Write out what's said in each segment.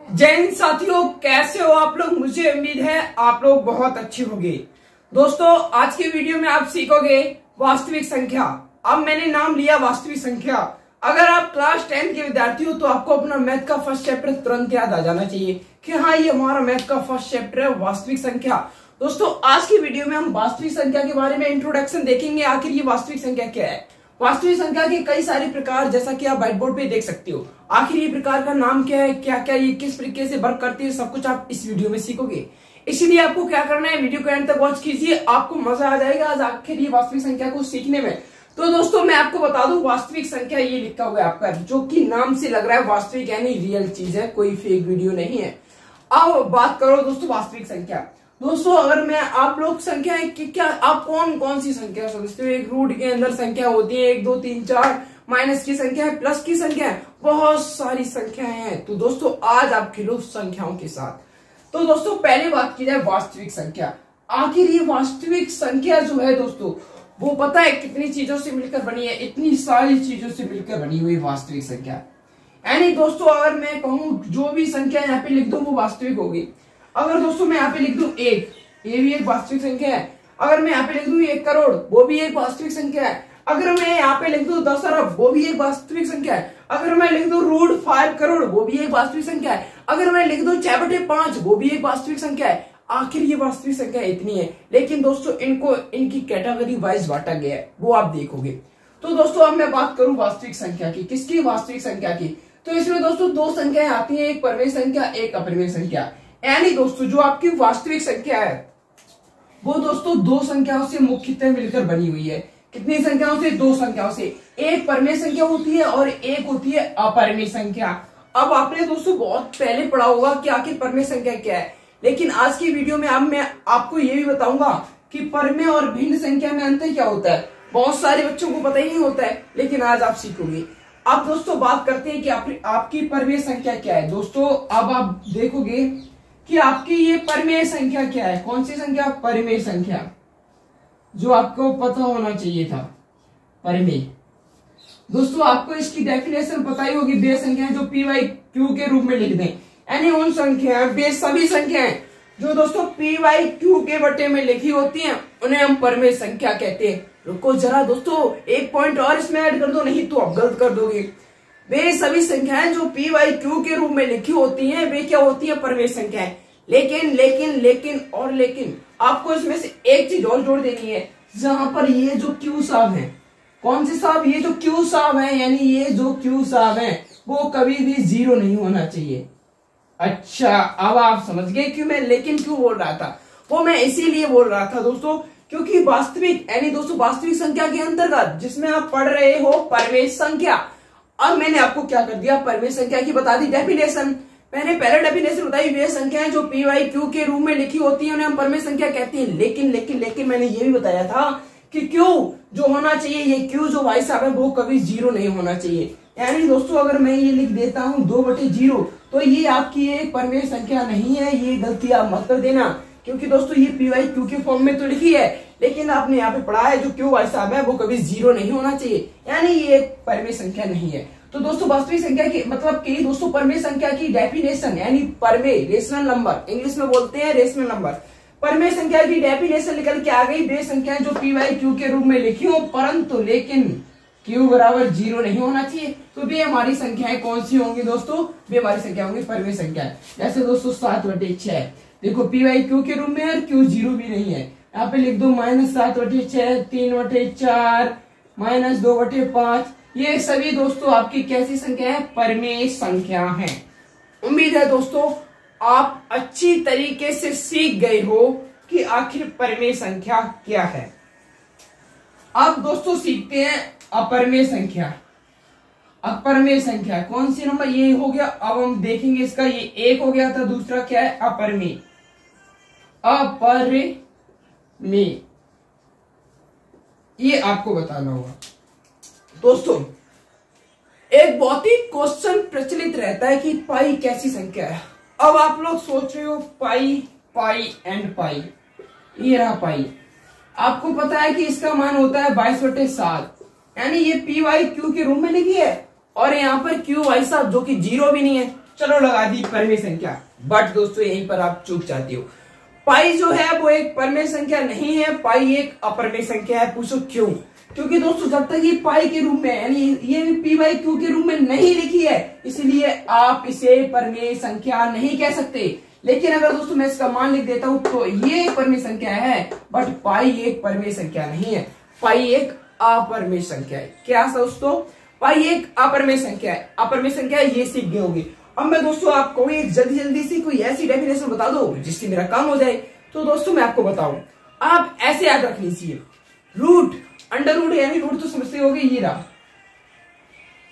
जय हिंद साथियों, कैसे हो आप लोग। मुझे उम्मीद है आप लोग बहुत अच्छे होंगे। दोस्तों, आज के वीडियो में आप सीखोगे वास्तविक संख्या। अब मैंने नाम लिया वास्तविक संख्या। अगर आप क्लास 10 के विद्यार्थी हो तो आपको अपना मैथ का फर्स्ट चैप्टर तुरंत याद आ जाना चाहिए कि हाँ, ये हमारा मैथ का फर्स्ट चैप्टर है, वास्तविक संख्या। दोस्तों, आज की वीडियो में हम वास्तविक संख्या के बारे में इंट्रोडक्शन देखेंगे। आखिर ये वास्तविक संख्या क्या है। वास्तविक संख्या के कई सारे प्रकार, जैसा कि आप व्हाइट बोर्ड पे देख सकते हो। आखिर ये प्रकार का नाम क्या है, क्या क्या ये किस तरीके से वर्क करती है, सब कुछ आप इस वीडियो में सीखोगे। इसीलिए आपको क्या करना है, वीडियो को एंड तक वॉच कीजिए, आपको मजा आ जाएगा आज आखिर ये वास्तविक संख्या को सीखने में। तो दोस्तों, मैं आपको बता दूं, वास्तविक संख्या ये लिखा हुआ है आपका, जो कि नाम से लग रहा है वास्तविक यानी रियल चीज है, कोई फेक वीडियो नहीं है। अब बात करो दोस्तों वास्तविक संख्या। दोस्तों, अगर मैं आप लोग संख्या है कि क्या आप कौन कौन सी संख्या समझते हो। एक रूट के अंदर संख्या होती है, 1 2 3 4, माइनस की संख्या है, प्लस की संख्या है, बहुत सारी संख्याएं हैं। तो दोस्तों, आज आप खेलो संख्याओं के साथ। तो दोस्तों, पहले बात की जाए वास्तविक संख्या। आखिर ये वास्तविक संख्या जो है दोस्तों, वो पता है कितनी चीजों से मिलकर बनी है। इतनी सारी चीजों से मिलकर बनी हुई वास्तविक संख्या। यानी दोस्तों, अगर मैं कहूं जो भी संख्या यहाँ पे लिख दूं वो वास्तविक होगी। अगर दोस्तों मैं यहाँ पे लिख दूं 1, ये भी एक वास्तविक संख्या है। अगर मैं यहाँ पे लिख दूं 1 करोड़, वो भी एक वास्तविक संख्या है। अगर मैं यहाँ पे लिख दूं 10 अरब, वो भी एक वास्तविक संख्या है। अगर मैं लिख दूं रूट 5 करोड़, वो भी एक वास्तविक संख्या है। अगर मैं लिख दूं 6/5, वो भी एक वास्तविक संख्या है। आखिर ये वास्तविक संख्या इतनी है, लेकिन दोस्तों इनको इनकी कैटेगरी वाइज बांटा गया है, वो आप देखोगे। तो दोस्तों, अब मैं बात करूं वास्तविक संख्या की। किसकी? वास्तविक संख्या की। तो इसमें दोस्तों दो संख्याएं आती हैं, एक परिमेय संख्या, एक अपरिमेय संख्या। यानी दोस्तों, जो आपकी वास्तविक संख्या है वो दोस्तों दो संख्याओं से मुख्यतः मिलकर बनी हुई है। कितनी संख्याओं से? दो संख्याओं से। एक परिमेय संख्या होती है और एक होती है अपरिमेय संख्या। अब आपने दोस्तों बहुत पहले पढ़ा होगा कि आखिर परिमेय संख्या क्या है, लेकिन आज की वीडियो में अब मैं आपको ये भी बताऊंगा कि परिमेय और भिन्न संख्या में अंतर क्या होता है। बहुत सारे बच्चों को पता ही नहीं होता है, लेकिन आज आप सीखोगे। अब दोस्तों बात करते हैं कि आपकी परिमेय संख्या क्या है। दोस्तों, अब आप देखोगे कि आपकी ये परिमेय संख्या क्या है। कौन सी संख्या? परिमेय संख्या, जो आपको पता होना चाहिए था। परिमेय दोस्तों, आपको इसकी डेफिनेशन पता ही होगी। वे संख्याएं जो p/q के रूप में लिख दें, यानी उन संख्याएं, वे सभी संख्याएं जो दोस्तों p/q के बटे में लिखी होती हैं, उन्हें हम परिमेय संख्या कहते हैं। रुको जरा दोस्तों, एक पॉइंट और इसमें ऐड कर दो, नहीं तो आप गलत कर दोगे। वे सभी संख्याएं जो p/q के रूप में लिखी होती हैं, वे क्या होती है? परिमेय संख्याएं। लेकिन आपको इसमें से एक चीज और जोड़ देनी है, जहां पर ये जो q साहब है। कौन से साहब? ये जो q साहब है, यानी ये जो q साहब है, वो कभी भी 0 नहीं होना चाहिए। अच्छा, अब आप समझ गए क्यों मैं लेकिन क्यों बोल रहा था। वो मैं इसीलिए बोल रहा था दोस्तों, क्योंकि वास्तविक यानी दोस्तों वास्तविक संख्या के अंतर्गत जिसमें आप पढ़ रहे हो परिमेय संख्या। अब मैंने आपको क्या कर दिया, परिमेय संख्या की बता दी डेफिनेशन। मैंने पहले डेफिनेशन बताई, वे संख्याएं जो p/q के रूप में लिखी होती हैं उन्हें हम परिमेय संख्या कहते हैं। लेकिन मैंने ये भी बताया था कि q जो होना चाहिए, ये q जो भाई साहब है, वो कभी 0 नहीं होना चाहिए। यानी दोस्तों, अगर मैं ये लिख देता हूँ 2/0, तो ये आपकी एक परिमेय संख्या नहीं है। ये गलती आप मत कर देना, क्योंकि दोस्तों ये p/q के फॉर्म में तो लिखी है, लेकिन आपने यहाँ पे पढ़ा है जो q भाई साहब है वो कभी 0 नहीं होना चाहिए, यानी ये एक परिमेय संख्या नहीं है। तो दोस्तों, वास्तविक संख्या की मतलब कि दोस्तों परिमेय संख्या की डेफिनेशन, यानी परिमेय रेशनल नंबर, इंग्लिश में बोलते हैं रेशनल नंबर। परिमेय संख्या की डेफिनेशन निकल के आ गई, वे संख्याएं जो p/q के रूप में लिखी हो, परंतु लेकिन q बराबर 0 नहीं होना चाहिए। तो वे हमारी संख्याएं कौन सी होंगी दोस्तों? वे हमारी संख्या होंगी परिमेय संख्या। जैसे दोस्तों 7/6, देखो p/q के रूप में है, q 0 भी नहीं है। यहाँ पे लिख दो -7/6, 3/4, -2/5। ये सभी दोस्तों आपकी कैसी संख्या है? परिमेय संख्या है। उम्मीद है दोस्तों आप अच्छी तरीके से सीख गए हो कि आखिर परिमेय संख्या क्या है। अब दोस्तों सीखते हैं अपरिमेय संख्या। अपरिमेय संख्या कौन सी नंबर? ये हो गया। अब हम देखेंगे इसका, ये एक हो गया था, दूसरा क्या है? अपरिमेय। अपरिमेय ये आपको बताना होगा। दोस्तों, एक बहुत ही क्वेश्चन प्रचलित रहता है कि पाई कैसी संख्या है। अब आप लोग सोच रहे हो पाई एंड पाई, ये रहा पाई। आपको पता है कि इसका मान होता है 22/7, यानी ये p/q के रूप में लिखी है, और यहाँ पर q भाई साहब जो कि 0 भी नहीं है, चलो लगा दी परमेय संख्या। बट दोस्तों यहीं पर आप चूक जाते हो। पाई जो है वो एक परमेय संख्या नहीं है, पाई एक अपरमेय संख्या है। पूछो क्यों? क्योंकि दोस्तों जब तक ये पाई के रूप में यानी ये पी बाई क्यू के रूप में नहीं लिखी है, इसलिए आप इसे परमेय संख्या नहीं कह सकते। लेकिन अगर दोस्तों मैं इसका मान लिख देता हूं तो ये एक परमेय संख्या है, बट पाई एक परमेय संख्या नहीं है, पाई एक अपरमेय संख्या है। क्या दोस्तों? पाई एक अपरमेय संख्या है। अपरमेय संख्या ये सीख गए होंगे। अब मैं दोस्तों आपको एक जल्दी सी कोई ऐसी डेफिनेशन बता दो जिससे मेरा काम हो जाए। तो दोस्तों मैं आपको बताऊं, आप ऐसे याद रख लीजिए, रूट अंडर रूट यानी रूट तो समझते होगे, ये रहा,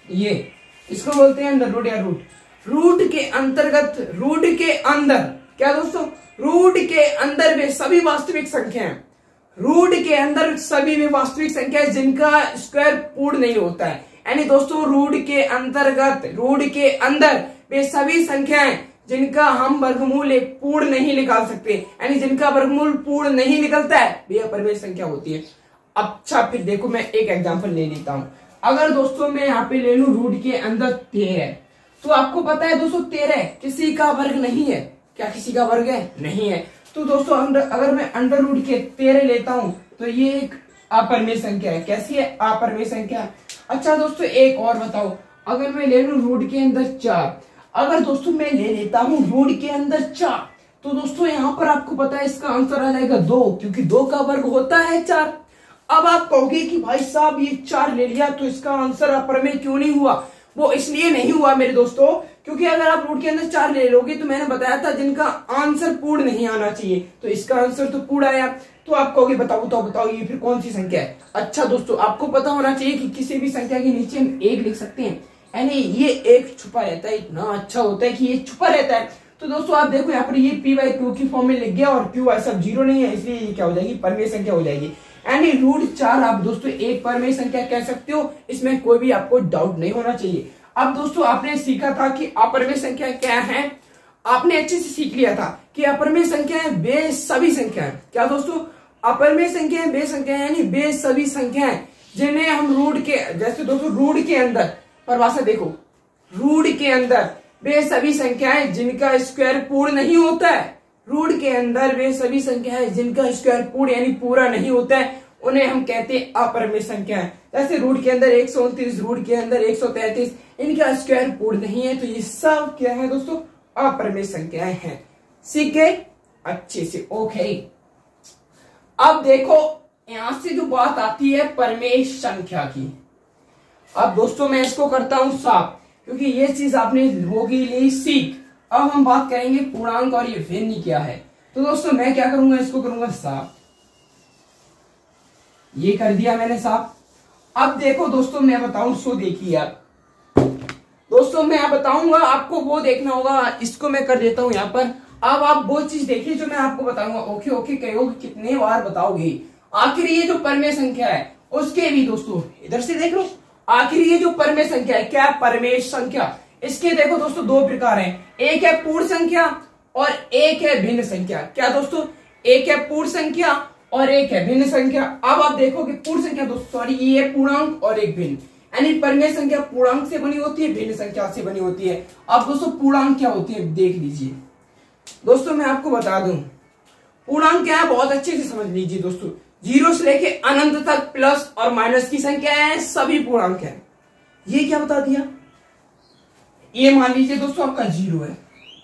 ये इसको बोलते हैं अंडर रूट या रूट। रूट के अंतर्गत, रूट के अंदर, क्या दोस्तों? रूट के अंदर वे सभी वास्तविक संख्याएं, रूट के अंदर सभी वे वास्तविक संख्याएं जिनका स्क्वायर पूर्ण नहीं होता है। यानी दोस्तों रूट के अंतर्गत, रूट के अंदर वे सभी संख्याएं जिनका हम वर्गमूल एक पूर्ण नहीं निकाल सकते, यानी जिनका वर्गमूल पूर्ण नहीं निकलता है, वे अपरमेय संख्या होती है। अच्छा फिर देखो मैं एक एग्जांपल ले लेता हूं। अगर दोस्तों मैं यहाँ पे ले लूं रूट के अंदर 13, तो आपको पता है दोस्तों 13 किसी का वर्ग नहीं है। क्या किसी का वर्ग है? नहीं है। तो दोस्तों अगर मैं अंडर रूट के 13 लेता हूं तो ये एक अपरमेय संख्या है। कैसी है? अपरमेय संख्या। अच्छा दोस्तों एक और बताओ, अगर मैं ले लूं रूट के अंदर 4, अगर दोस्तों मैं ले लेता हूं रूट के अंदर 4, तो दोस्तों यहाँ पर आपको पता है इसका आंसर आ जाएगा 2, क्योंकि 2 का वर्ग होता है 4। अब आप कहोगे कि भाई साहब ये 4 ले लिया तो इसका आंसर अपरमेय क्यों नहीं हुआ? वो इसलिए नहीं हुआ मेरे दोस्तों, क्योंकि अगर आप रूट के अंदर 4 ले लोगे तो मैंने बताया था जिनका आंसर पूर्ण नहीं आना चाहिए, तो इसका आंसर तो पूर्ण आया। तो आप कहोगे बताओ ये फिर कौन सी संख्या है? अच्छा दोस्तों आपको पता होना चाहिए कि किसी भी संख्या के नीचे हम 1 लिख सकते हैं, यानी ये एक छुपा रहता है। इतना अच्छा होता है कि ये छुपा रहता है। तो दोस्तों आप देखो यहाँ पर ये पी बाई क्यू की फॉर्म में लिख गया, और क्यू सब 0 नहीं है, इसलिए ये क्या हो जाएगी? परमेय संख्या हो जाएगी। यानी रूट 4 आप दोस्तों एक परमेय संख्या कह सकते हो, इसमें कोई भी आपको डाउट नहीं होना चाहिए। अब दोस्तों आपने सीखा था कि अपरमेय संख्या क्या है, आपने अच्छे से सीख लिया था कि अपरमेय संख्याएं वे सभी संख्याएं, क्या दोस्तों? अपरमेय संख्याएं वे संख्याएं यानी वे सभी संख्याएं जिन्हें हम रूट के, जैसे दोस्तों रूट के अंदर परिभाषा देखो, रूट के अंदर वे सभी संख्याएं जिनका स्क्वायर पूर्ण नहीं होता है, रूट के अंदर वे सभी संख्याएं जिनका स्क्वायर पूर्ण यानी पूरा नहीं होता है, उन्हें हम कहते हैं अपरमेय संख्याएं। जैसे रूट के अंदर 129, रूट के अंदर 133, इनका स्क्वायर पूर्ण नहीं है, तो ये सब क्या है दोस्तों? अपरमेय संख्याएं हैं। सीख गए अच्छे से? ओके। अब देखो यहां से जो बात आती है परमेय संख्या की, अब दोस्तों मैं इसको करता हूं साफ, क्योंकि ये चीज आपने होगी ली सीख। अब हम बात करेंगे पूर्णांक और ये भिन्न क्या है। तो दोस्तों मैं क्या करूंगा, इसको करूंगा साफ, ये कर दिया मैंने साफ। अब देखो दोस्तों मैं बताऊं, सो देखिए आप दोस्तों, मैं बताऊंगा आपको, वो देखना होगा, इसको मैं कर देता हूं यहाँ पर। अब आप वो चीज देखिए जो मैं आपको बताऊंगा। ओके ओके कहोगे, कितने बार बताओगे? आखिर ये जो परमेय संख्या है उसके भी दोस्तों इधर से देख लो, आखिर ये जो परमेय संख्या है, क्या परमेय संख्या, इसके देखो दोस्तों 2 प्रकार हैं, एक है पूर्ण संख्या और एक है भिन्न संख्या। क्या दोस्तों? एक है पूर्ण संख्या और एक है भिन्न संख्या। अब आप देखोगे पूर्ण संख्या दोस्तों, सॉरी ये है पूर्णांक और एक भिन्न, यानी परमेय संख्या पूर्णांक से बनी होती है, भिन्न संख्या से बनी होती है। अब दोस्तों पूर्णांक क्या होती है देख लीजिए दोस्तों, मैं आपको बता दूं पूर्णांक क्या है, बहुत अच्छे से समझ लीजिए दोस्तों। 0 से लेके अनंत तक प्लस और माइनस की संख्या है, सभी पूर्णांक है। ये क्या बता दिया? ये मान लीजिए दोस्तों आपका 0 है,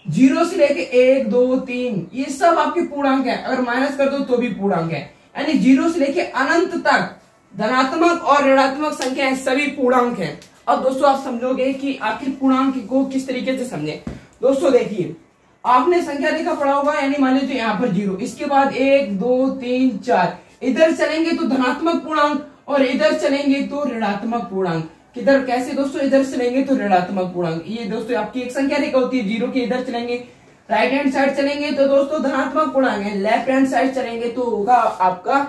0 से लेके 1 2 3 ये सब आपके पूर्णांक है, अगर माइनस कर दो तो भी पूर्णांक है। यानी 0 से लेके अनंत तक धनात्मक और ऋणात्मक संख्याएं सभी पूर्णांक हैं। अब दोस्तों आप समझोगे कि आखिर पूर्णांक को किस तरीके से समझे। दोस्तों देखिए, आपने संख्या देखा पड़ा होगा, यानी मान लीजिए यहाँ पर 0, इसके बाद 1 2 3 4, इधर चलेंगे तो धनात्मक पूर्णांक और इधर चलेंगे तो ऋणात्मक पूर्णांक। किधर कैसे दोस्तों? इधर चलेंगे तो ऋणात्मक पूर्णांक। ये दोस्तों आपकी एक संख्या देखा होती है 0 के, इधर चलेंगे राइट हैंड साइड चलेंगे तो दोस्तों धनात्मक पूर्णांक है, लेफ्ट हैंड साइड चलेंगे तो होगा आपका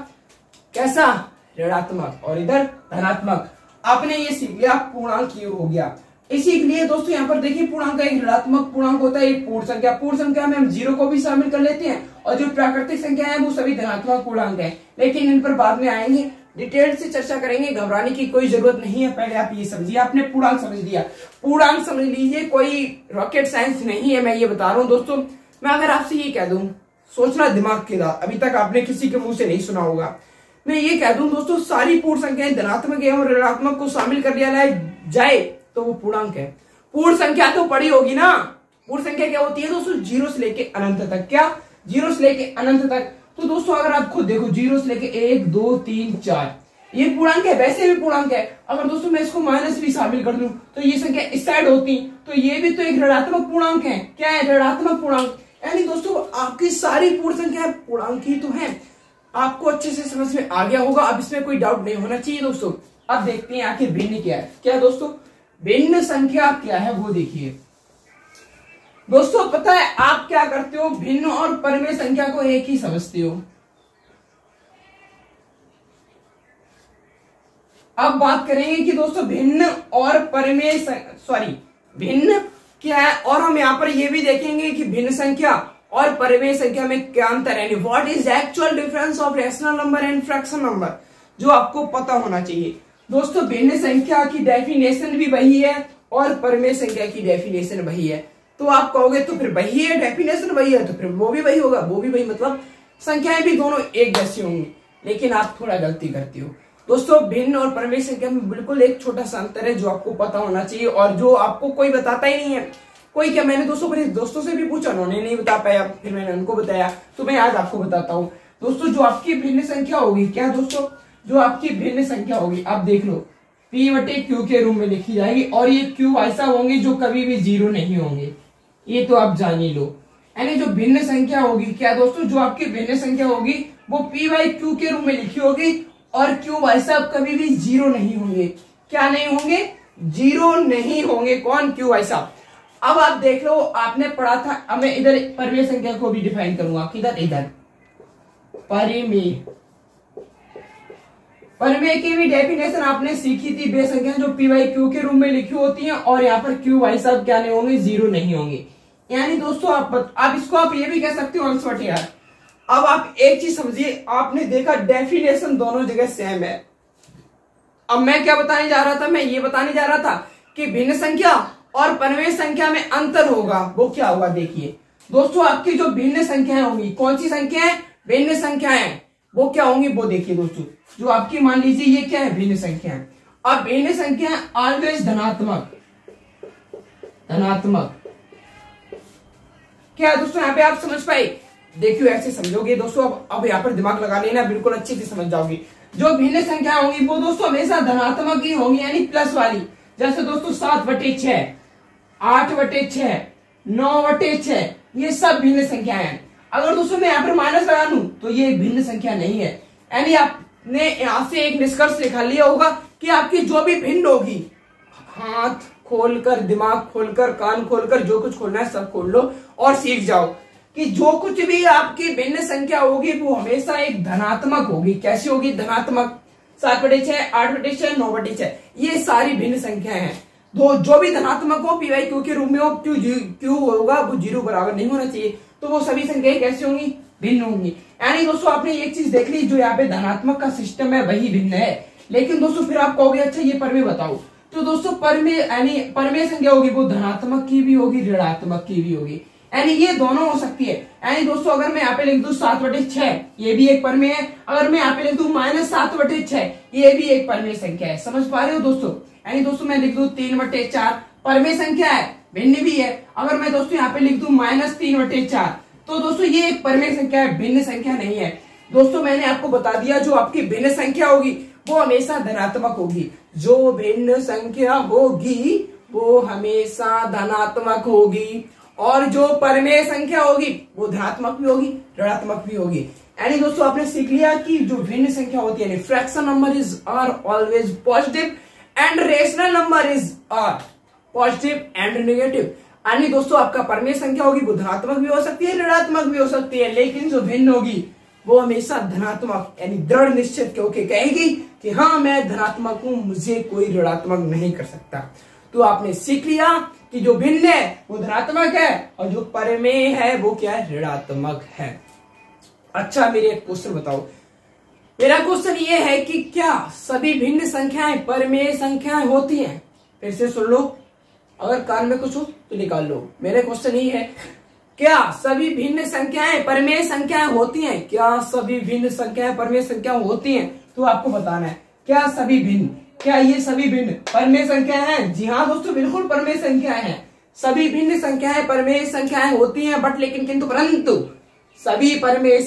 कैसा? ऋणात्मक, और इधर धनात्मक। आपने ये सीख लिया पूर्णांक ये हो गया। इसी के लिए दोस्तों यहाँ पर देखिए पूर्णांक का एक ऋणात्मक पूर्णांक होता है, एक पूर्ण संख्या। पूर्ण संख्या में हम 0 को भी शामिल कर लेते हैं, और जो प्राकृतिक संख्या है वो सभी धनात्मक पूर्णांक है, लेकिन इन पर बाद में आएंगे। डिटेल से चर्चा करेंगे, घबराने की कोई जरूरत नहीं है। पहले आप ये समझिए, आपने पूर्णांक समझ लिया, पूर्णांक समझ लीजिए, कोई रॉकेट साइंस नहीं है, मैं ये बता रहा हूं दोस्तों। मैं अगर आपसे ये कह दूं, सोचना दिमाग के साथ, अभी तक आपने किसी के मुंह से नहीं सुना होगा, मैं ये कह दूं दोस्तों, सारी पूर्ण संख्याएं धनात्मक एवं ऋणात्मक को शामिल कर लिया जाए तो वो पूर्णांक है। पूर्ण संख्या तो पड़ी होगी ना। पूर्ण संख्या क्या होती है दोस्तों? जीरो से लेके अनंत तक। क्या? जीरो से लेके अनंत तक। तो दोस्तों अगर आप खुद देखो, जीरो से लेके 1 2 3 4 ये पूर्णांक है, वैसे भी पूर्णांक है। अगर दोस्तों मैं इसको माइनस भी शामिल कर दूं तो ये संख्या इस साइड होती, तो ये भी तो एक ऋणात्मक पूर्णांक है। क्या है? ऋणात्मक पूर्णांक। यानी दोस्तों आपकी सारी पूर्ण संख्या पूर्णांक ही तो है। आपको अच्छे से समझ में आ गया होगा, अब इसमें कोई डाउट नहीं होना चाहिए दोस्तों। अब देखते हैं आखिर भिन्न क्या है। क्या दोस्तों? भिन्न संख्या क्या है वो देखिए दोस्तों। पता है आप क्या करते हो? भिन्न और परमेय संख्या को एक ही समझते हो। अब बात करेंगे कि दोस्तों भिन्न और परमेय भिन्न क्या है, और हम यहाँ पर ये भी देखेंगे कि भिन्न संख्या और परमेय संख्या में क्या अंतर है। What is actual difference of rational number and fraction number, जो आपको पता होना चाहिए दोस्तों। भिन्न संख्या की डेफिनेशन भी वही है और परमेय संख्या की डेफिनेशन वही है। तो आप कहोगे तो फिर वही है, डेफिनेशन वही है, तो फिर वो भी वही होगा। वो भी वही मतलब संख्याएं भी दोनों एक जैसी होंगी। लेकिन आप थोड़ा गलती करते हो दोस्तों। भिन्न और परमेय संख्या में बिल्कुल एक छोटा सा अंतर है जो आपको पता होना चाहिए और जो आपको कोई बताता ही नहीं है। कोई क्या, मैंने दोस्तों अपने दोस्तों से भी पूछा, उन्होंने नहीं बता पाया, फिर मैंने उनको बताया, तो मैं आज आपको बताता हूँ दोस्तों। जो आपकी भिन्न संख्या होगी, क्या दोस्तों? जो आपकी भिन्न संख्या होगी, आप देख लो, P/Q के रूप में लिखी जाएगी और ये Q ऐसा होंगे जो कभी भी जीरो नहीं होंगे, ये तो आप जान ही लो। यानी जो भिन्न संख्या होगी, क्या दोस्तों? जो आपकी भिन्न संख्या होगी वो P/Q के रूप में लिखी होगी और Q भाई साहब कभी भी जीरो नहीं होंगे। क्या नहीं होंगे? जीरो नहीं होंगे। कौन? Q भाई साहब। अब आप देख लो, आपने पढ़ा था, अब मैं इधर परमेय संख्या को भी डिफाइन करूंगा। किधर? इधर परमेय। परमेय की भी डेफिनेशन आपने सीखी थी। वे संख्या जो P/Q के रूप में लिखी होती हैं और यहाँ पर Q भाई साहब क्या नहीं होंगे? जीरो नहीं होंगे। यानी दोस्तों आप इसको आप ये भी कह सकते हो अंश बटे यार। अब आप एक चीज समझिए, आपने देखा डेफिनेशन दोनों जगह सेम है। अब मैं क्या बताने जा रहा था? मैं ये बताने जा रहा था कि भिन्न संख्या और परमेय संख्या में अंतर होगा। वो क्या होगा? देखिए दोस्तों, आपकी जो भिन्न संख्याएं होंगी, कौन सी संख्याएं? भिन्न संख्याएं। वो क्या होंगी वो देखिए दोस्तों। जो आपकी मान लीजिए ये क्या है? भिन्न संख्याएं। अब भिन्न संख्याएं ऑलवेज धनात्मक। क्या दोस्तों यहाँ पे आप समझ पाए? देखियो ऐसे समझोगे दोस्तों, अब यहाँ पर दिमाग लगा लेना, बिल्कुल अच्छे से समझ जाओगे। जो भिन्न संख्या होंगी वो दोस्तों हमेशा धनात्मक ही होंगी, यानी प्लस वाली। जैसे दोस्तों 7/6, 8/6, 9/6, ये सब भिन्न संख्याएं हैं। अगर दोस्तों मैं यहाँ पर माइनस लगा लूं तो ये भिन्न संख्या नहीं है। यानी आपने यहाँ से एक निष्कर्ष निकाल लिया होगा कि आपकी जो भी भिन्न होगी, हाथ खोलकर, दिमाग खोलकर, कान खोलकर, जो कुछ खोलना है सब खोल लो और सीख जाओ कि जो कुछ भी आपकी भिन्न संख्या होगी वो हमेशा एक धनात्मक होगी। कैसी होगी? धनात्मक। 7/6, 8/6, 9/6, ये सारी भिन्न संख्याएं हैं। जो भी धनात्मक हो P/Q के रूप में हो, Q होगा वो जीरो बराबर नहीं होना चाहिए, तो वो सभी संख्याएं कैसी होंगी? भिन्न होंगी। यानी दोस्तों आपने एक चीज देख ली, जो यहाँ पे धनात्मक का सिस्टम है वही भिन्न है। लेकिन दोस्तों फिर आप कहोगे अच्छा ये परमेय बताओ, तो दोस्तों परमेय यानी परमेय संख्या होगी वो धनात्मक की भी होगी, ऋणात्मक की भी होगी, यानी ये दोनों हो सकती है। यानी दोस्तों अगर मैं यहाँ पे लिख दूं 7/6, ये भी एक परमेय है। अगर मैं यहाँ पे लिख दूं -7/6, ये भी एक परमेय संख्या है। समझ पा रहे हो दोस्तों? यानी दोस्तों मैं लिख दूं 3/4, परमेय संख्या है, भिन्न भी है। अगर मैं दोस्तों यहाँ पे लिख दूं -3/4, तो दोस्तों ये एक परमेय संख्या है, भिन्न संख्या नहीं है। दोस्तों मैंने आपको बता दिया, जो आपकी भिन्न संख्या होगी वो हमेशा धनात्मक होगी। जो भिन्न संख्या होगी वो हमेशा धनात्मक होगी, और जो परमेय संख्या होगी वो धनात्मक भी होगी, ऋणात्मक भी होगी। यानी दोस्तों आपने सीख लिया कि जो भिन्न संख्या होती है, fraction number are always positive and rational number are positive and negative. यानी दोस्तों आपका परमेय संख्या होगी वो धनात्मक भी हो सकती है, ऋणात्मक भी हो सकती है, लेकिन जो भिन्न होगी वो हमेशा धनात्मक, यानी दृढ़ निश्चित होकर कहेगी कि हाँ मैं धनात्मक हूं, मुझे कोई ऋणात्मक नहीं कर सकता। तो आपने सीख लिया कि जो भिन्न है वो धनात्मक है और जो परमेय है वो क्या है? ऋणात्मक है। अच्छा मेरे एक क्वेश्चन बताओ, मेरा क्वेश्चन ये है कि क्या सभी भिन्न संख्याएं परमेय संख्याएं होती हैं? फिर से सुन लो, अगर कान में कुछ हो तो निकाल लो। मेरा क्वेश्चन ये है, क्या सभी भिन्न संख्याएं परमेय संख्याएं होती हैं? क्या सभी भिन्न संख्याएं परमेय संख्या होती हैं? तो आपको बताना है क्या सभी भिन्न, क्या ये सभी भिन्न परमेय संख्याएं हैं? जी हाँ दोस्तों, बिल्कुल परमेय संख्याएं हैं। सभी भिन्न संख्याएं परमेय संख्याएं होती हैं, बट लेकिन किंतु परंतु सभी परमेय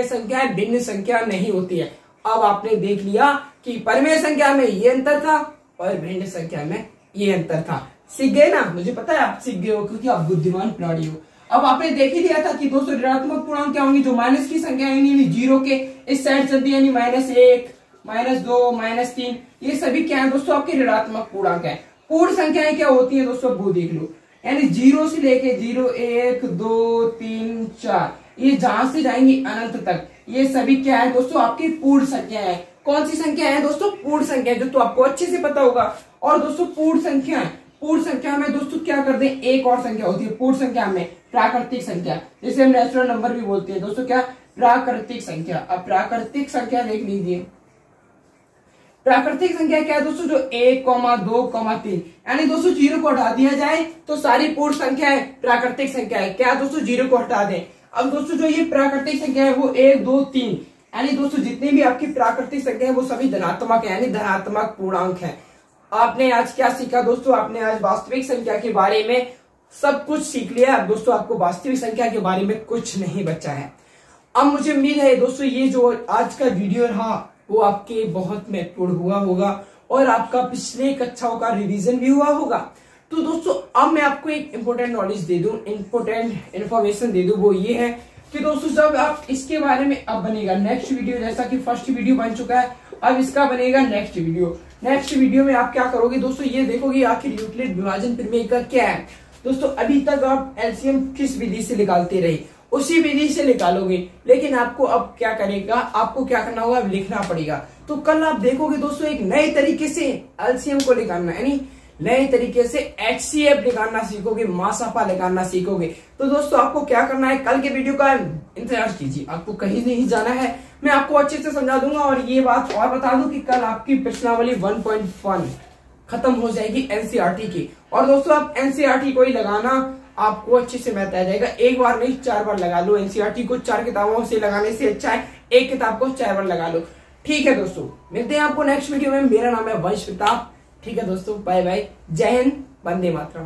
संख्याएं भिन्न संख्या नहीं होती है। अब आपने देख लिया कि परमेय संख्या में ये अंतर था और भिन्न संख्या में ये अंतर था। सीख गए ना? मुझे पता है आप सीख गए हो, क्योंकि आप बुद्धिमान प्राणी हो। अब आपने देख ही लिया था कि दोस्तों ऋणात्मक पूर्णांक क्या होंगी? जो माइनस की संख्या यानी जीरो के इस साइड चलती है, यानी -1, -2, -3, ये सभी क्या है दोस्तों? आपके ऋणात्मक पूर्णांक है। पूर्ण संख्याएं क्या होती है दोस्तों? वो देख लो, यानी 0 से लेके 0, 1, 2, 3, 4, ये जहां से जाएंगी अनंत तक, ये सभी क्या है दोस्तों? आपकी पूर्ण संख्या है। कौन सी संख्या है दोस्तों? पूर्ण संख्या, जो तो आपको अच्छे से पता होगा। और दोस्तों पूर्ण संख्या में दोस्तों क्या करते हैं? एक और संख्या होती है पूर्ण संख्या में, प्राकृतिक संख्या, जिसे हम नेचुरल नंबर भी बोलते हैं दोस्तों। क्या? प्राकृतिक संख्या। अब प्राकृतिक संख्या देख लीजिए, प्राकृतिक संख्या क्या है दोस्तों? जो 1, 2, 3, यानी दोस्तों 0 को हटा दिया जाए तो सारी पूर्ण संख्या है प्राकृतिक संख्या है। क्या दोस्तों? 0 को हटा दें। अब दोस्तों जो ये प्राकृतिक संख्या है वो 1, 2, 3, यानी दोस्तों जितनी भी आपकी प्राकृतिक संख्या है वो सभी धनात्मक है, यानी धनात्मक पूर्णांक है। आपने आज क्या सीखा दोस्तों? आपने आज वास्तविक संख्या के बारे में सब कुछ सीख लिया। अब दोस्तों आपको वास्तविक संख्या के बारे में कुछ नहीं बचा है। अब मुझे उम्मीद है दोस्तों ये जो आज का वीडियो रहा वो आपके बहुत महत्वपूर्ण हुआ होगा और आपका पिछले कक्षाओं का रिवीजन भी हुआ होगा। तो दोस्तों अब मैं आपको एक इम्पोर्टेंट नॉलेज दे दूं, इम्पोर्टेंट इन्फॉर्मेशन दे दूं, वो ये है कि दोस्तों जब आप इसके बारे में अब बनेगा नेक्स्ट वीडियो, जैसा कि फर्स्ट वीडियो बन चुका है, अब इसका बनेगा नेक्स्ट वीडियो में आप क्या करोगे दोस्तों? ये देखोगे आखिर यूक्लिड विभाजन प्रमेय का क्या है। दोस्तों अभी तक आप एलसीएम किस विधि से निकालते रहे, उसी विधि से निकालोगे, लेकिन आपको अब क्या करेगा? आपको क्या करना होगा? अब लिखना पड़ेगा। तो कल आप देखोगे दोस्तों एक नए तरीके से एलसीएम को निकालना, यानी नए तरीके से एचसीएफ निकालना सीखोगे, मासापा निकालना सीखोगे। तो दोस्तों आपको क्या करना है? कल के वीडियो का इंतजार कीजिए, आपको कहीं नहीं जाना है, मैं आपको अच्छे से समझा दूंगा। और ये बात और बता दूं कि कल आपकी प्रश्नावली 1.1 खत्म हो जाएगी एनसीईआरटी की। और दोस्तों आप एनसीईआरटी को ही लगाना, आपको अच्छे से मैथ आ जाएगा। एक बार नहीं 4 बार लगा लो एनसीईआरटी को। 4 किताबों से लगाने से अच्छा है एक किताब को 4 बार लगा लो। ठीक है दोस्तों, मिलते हैं आपको नेक्स्ट वीडियो में। मेरा नाम है वंश प्रताप। ठीक है दोस्तों, बाय बाय, जय हिंद, वंदे मातरम।